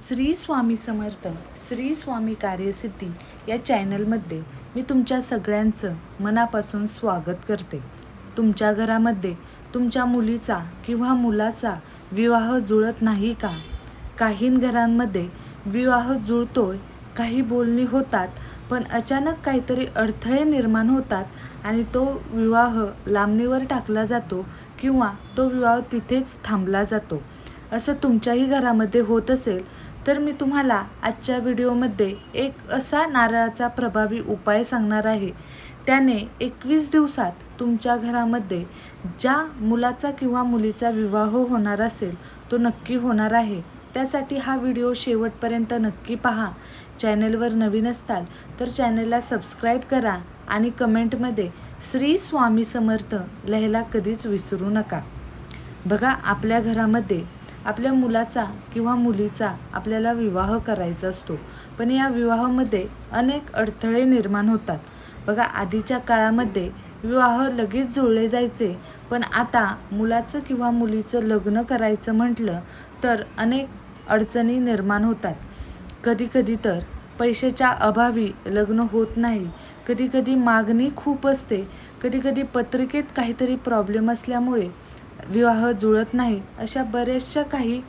श्री स्वामी समर्थ श्री स्वामी कार्यसिद्धी या चॅनलमध्ये मी तुमच्या सगळ्यांचं मनापासून स्वागत करते। तुमच्या घरामध्ये तुमच्या मुलीचा किंवा मुलाचा विवाह जुळत नाही का? काही घरांमध्ये विवाह जुळतोय, काही बोलणी होतात, पण अचानक काहीतरी अडथळे निर्माण होतात आणि तो विवाह लांबणीवर टाकला जातो किंवा तो विवाह तिथेच थांबला जातो। असं तुमच्याही घरामध्ये होत असेल तर मी तुम्हाला आजच्या व्हिडिओमध्ये एक असा नारळाचा प्रभावी उपाय सांगणार आहे। त्याने 21 दिवसात तुमच्या घरामध्ये ज्या मुलाचा किंवा मुलीचा विवाह होणार असेल तो नक्की होणार आहे। त्यासाठी हा व्हिडिओ शेवटपर्यंत नक्की पहा। चॅनलवर नवीन असताल तर चॅनलला सबस्क्राईब करा आणि कमेंटमध्ये श्री स्वामी समर्थ लिहायला कधीच विसरू नका। बघा, आपल्या घरामध्ये आपल्या मुलाचा किंवा मुलीचा आपल्याला विवाह करायचा असतो, पण या विवाहामध्ये अनेक अडथळे निर्माण होतात। बघा, आधीच्या काळामध्ये विवाह लगेच जुळले जायचे, पण आता मुलाचं किंवा मुलीचं लग्न करायचं म्हटलं तर अनेक अडचणी निर्माण होतात। कधी तर पैशाच्या अभावी लग्न होत नाही, कधी मागणी खूप असते, कधी पत्रिकेत काहीतरी प्रॉब्लेम असल्यामुळे विवाह जुळत नाही। अशा बऱ्याचशा काही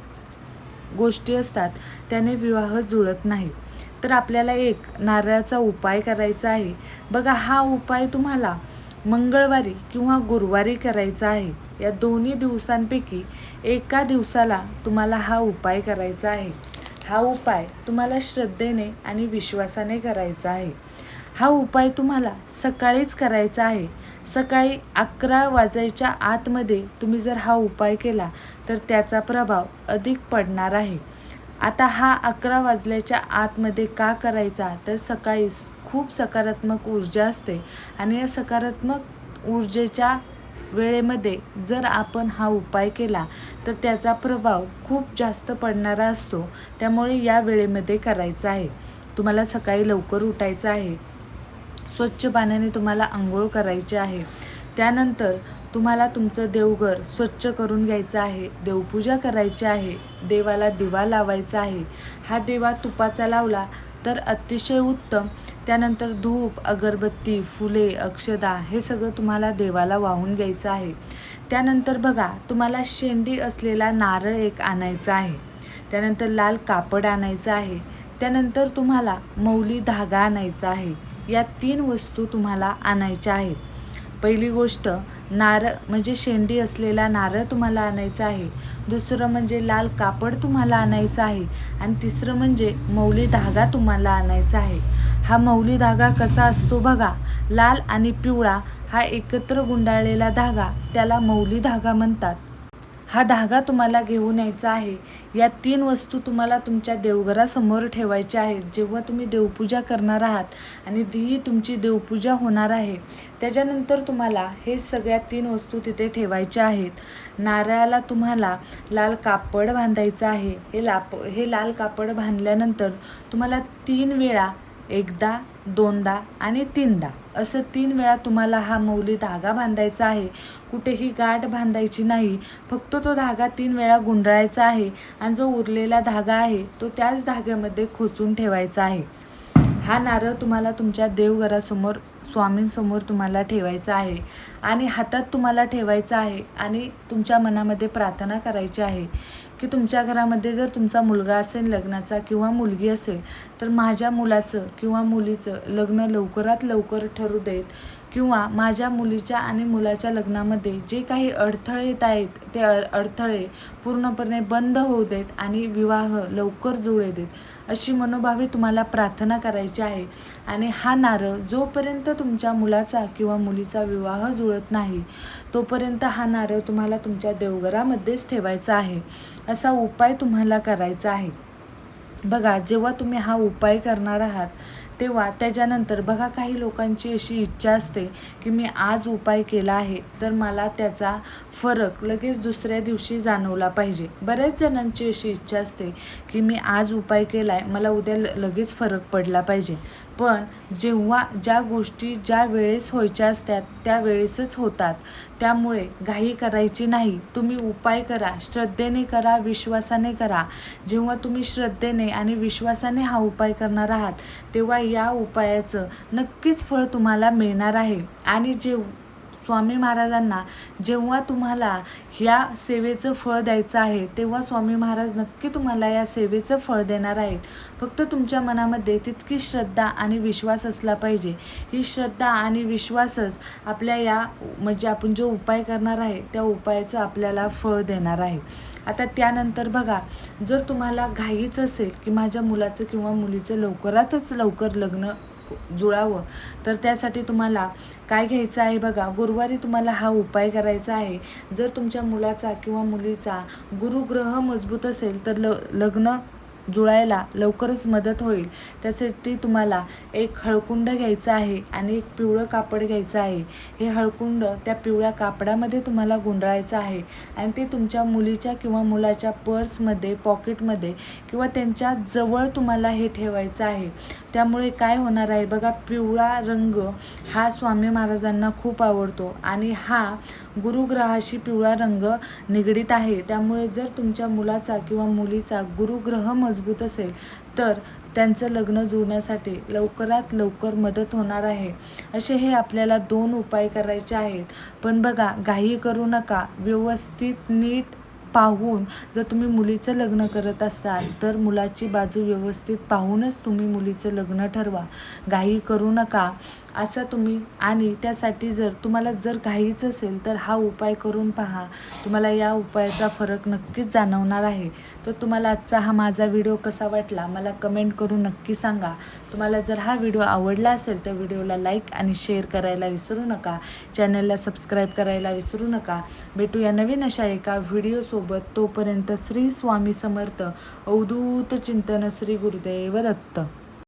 गोष्टी असतात, त्याने विवाह जुळत नाही। तर आपल्याला एक नारळाचा उपाय करायचा आहे। बघा, हा उपाय तुम्हाला मंगळवारी किंवा गुरुवारी करायचा आहे। या दोन्ही दिवसांपैकी एका दिवसाला तुम्हाला हा उपाय करायचा आहे। हा उपाय तुम्हाला श्रद्धेने आणि विश्वासाने करायचा आहे। हा उपाय तुम्हाला सकाळीच करायचा आहे। सकाळी 11 वाजायच्या आतमध्ये तुम्ही जर हा उपाय केला तर त्याचा प्रभाव अधिक पडणार आहे। आता हा 11 वाजल्याच्या आतमध्ये का करायचा, तर सकाळी खूप सकारात्मक ऊर्जा असते आणि या सकारात्मक ऊर्जेच्या वेळेमध्ये जर आपण हा उपाय केला तर त्याचा प्रभाव खूप जास्त पडणारा असतो। त्यामुळे या वेळेमध्ये करायचा आहे। तुम्हाला सकाळी लवकर उठायचं आहे, स्वच्छ पाण्याने तुम्हाला आंघोळ करायची आहे। त्यानंतर तुम्हाला तुमचं देवघर स्वच्छ करून घ्यायचं आहे, देवपूजा करायची आहे, देवाला दिवा लावायचा आहे। हा दिवा तुपाचा लावला तर अतिशय उत्तम। त्यानंतर धूप, अगरबत्ती, फुले, अक्षदा हे सगळं तुम्हाला देवाला वाहून घ्यायचं आहे। त्यानंतर बघा, तुम्हाला शेंडी असलेला नारळ एक आणायचा आहे, त्यानंतर लाल कापड आणायचं आहे, त्यानंतर तुम्हाला मौली धागा आणायचा आहे। या 3 वस्तू तुम्हाला आणायच्या आहेत। पहिली गोष्ट नारळ म्हणजे शेंडी असलेला नारळ तुम्हाला आणायचा आहे, दुसरं म्हणजे लाल कापड तुम्हाला आणायचं आहे आणि तिसरं म्हणजे मौली धागा तुम्हाला आणायचा आहे। हा मौली धागा कसा असतो बघा, लाल आणि पिवळा हा एकत्र गुंडाळलेला धागा, त्याला मौली धागा म्हणतात। हा धागा तुम्हाला घेऊन यायचा आहे। या 3 वस्तू तुम्हाला तुमच्या देवघरासमोर ठेवायच्या आहेत। जेव्हा तुम्ही देवपूजा करणार आहात आणि ही तुमची देवपूजा होणार आहे त्याच्यानंतर तुम्हाला हे सगळ्या 3 वस्तू तिथे ठेवायच्या आहेत। नारळाला तुम्हाला लाल कापड बांधायचं आहे। हे लाल कापड बांधल्यानंतर तुम्हाला 3 वेळा, एकदा, दोनदा आणि 3दा असं 3 वेळा तुम्हाला हा मौली धागा बांधायचा आहे। कुठेही गाठ बांधायची नाही, फक्त तो धागा 3 वेळा गुंडाळायचा आहे आणि जो उरलेला धागा आहे तो त्याच धाग्यामध्ये खोचून ठेवायचा आहे। हा नारळ तुम्हाला तुमच्या देवघरासमोर स्वामींसमोर तुम्हाला ठेवायचा आहे आणि हातात तुम्हाला ठेवायचा आहे आणि तुमच्या मनामध्ये प्रार्थना करायची आहे की तुमच्या घरामध्ये जर तुमचा मुलगा असेल लग्नाचा किंवा मुलगी असेल तर माझ्या मुलाचं किंवा मुलीचं लग्न लवकरात लवकर ठरू देत, किंवा माझ्या मुलीच्या आणि मुलाच्या लग्नामध्ये जे काही अडथळे येत आहेत ते अडथळे पूर्णपणे बंद होऊ देत आणि विवाह लवकर जुळू देत, अशी मनोभावे तुम्हाला प्रार्थना करायची आहे। आणि हा नारळ जोपर्यंत तुमच्या मुलाचा किंवा मुलीचा विवाह जुळत नाही तोपर्यंत हा नारळ तुम्हाला तुमच्या देवघरामध्येच ठेवायचा आहे। असा उपाय तुम्हाला करायचा आहे। बघा, जेव्हा तुम्ही हा उपाय करणार आहात तेव्हा त्याच्यानंतर बघा, काही लोकांची अशी इच्छा असते की मी आज उपाय केला आहे तर मला त्याचा फरक लगेच दुसऱ्या दिवशी जाणवला पाहिजे। बऱ्याच जणांची अशी इच्छा असते की मी आज उपाय केला आहे, मला उद्या लगेच फरक पडला पाहिजे. पण जेव्हा ज्या गोष्टी ज्या वेळेस व्हायच्या असतात त्या वेळेसच होतात. त्यामुळे घाई करायची नाही. तुम्ही उपाय करा, श्रद्धेने करा, विश्वासाने करा. जेव्हा तुम्ही श्रद्धेने आणि विश्वासाने हा उपाय करणार आहात तेव्हा या उपायाचं नक्कीच फळ तुम्हाला मिळणार आहे. आणि स्वामी महाराजांना जेव्हा तुम्हाला ह्या सेवेचं फळ द्यायचं आहे तेव्हा स्वामी महाराज नक्की तुम्हाला या सेवेचं फळ देणार आहेत. फक्त तुमच्या मनामध्ये तितकी श्रद्धा आणि विश्वास असला पाहिजे. ही श्रद्धा आणि विश्वासच आपल्या या म्हणजे आपण जो उपाय करणार आहे त्या उपायाचं आपल्याला फळ देणार आहे. आता त्यानंतर बघा, जर तुम्हाला घाईच असेल की माझ्या मुलाचं किंवा मुलीचं लवकरातच लवकर लग्न जुळावं, तर त्यासाठी तुम्हाला काय घ्यायचं आहे बघा, गुरुवारी तुम्हाला हा उपाय करायचा आहे. जर तुमच्या मुलाचा किंवा मुलीचा गुरुग्रह मजबूत असेल तर लग्न जुळायला लवकरच मदत होईल. त्यासाठी तुम्हाला एक हळकुंड घ्यायचं आहे आणि एक पिवळं कापड घ्यायचं आहे. हे हळकुंड त्या पिवळ्या कापडामध्ये तुम्हाला गुंडाळायचं आहे आणि ते तुमच्या मुलीच्या किंवा मुलाच्या पर्समध्ये, पॉकेटमध्ये किंवा त्यांच्या जवळ तुम्हाला हे ठेवायचं आहे. त्यामुळे काय होणार आहे बघा, पिवळा रंग हा स्वामी महाराजांना खूप आवडतो आणि हा गुरुग्रहाशी पिवळा रंग निगडीत आहे. त्यामुळे जर तुमच्या मुलाचा किंवा मुलीचा गुरुग्रह मजबूत असेल तर त्यांचं लग्न जुळण्यासाठी लवकरात लवकर मदत होणार आहे. असे हे आपल्याला 2 उपाय करायचे आहेत. पण बघा, घाई करू नका. व्यवस्थित नीट पाहून जर तुम्ही मुलीचं लग्न करत असाल तर मुलाची बाजू व्यवस्थित पाहूनच तुम्ही मुलीचं लग्न ठरवा. घाई करू नका असं तुम्ही. आणि त्यासाठी जर तुम्हाला घाईच असेल तर हा उपाय करून पहा. तुम्हाला या उपायाचा फरक नक्कीच जाणवणार आहे. तर तुम्हाला आजचा हा माझा व्हिडिओ कसा वाटला मला कमेंट करून नक्की सांगा. तुम्हाला जर हा व्हिडिओ आवडला असेल तर व्हिडिओला लाईक आणि शेअर करायला विसरू नका. चॅनलला सबस्क्राईब करायला विसरू नका. भेटूया नवीन अशा एका व्हिडिओसोबत. तोपर्यंत श्री स्वामी समर्थ. अवधूत चिंतन. श्री गुरुदेव दत्त.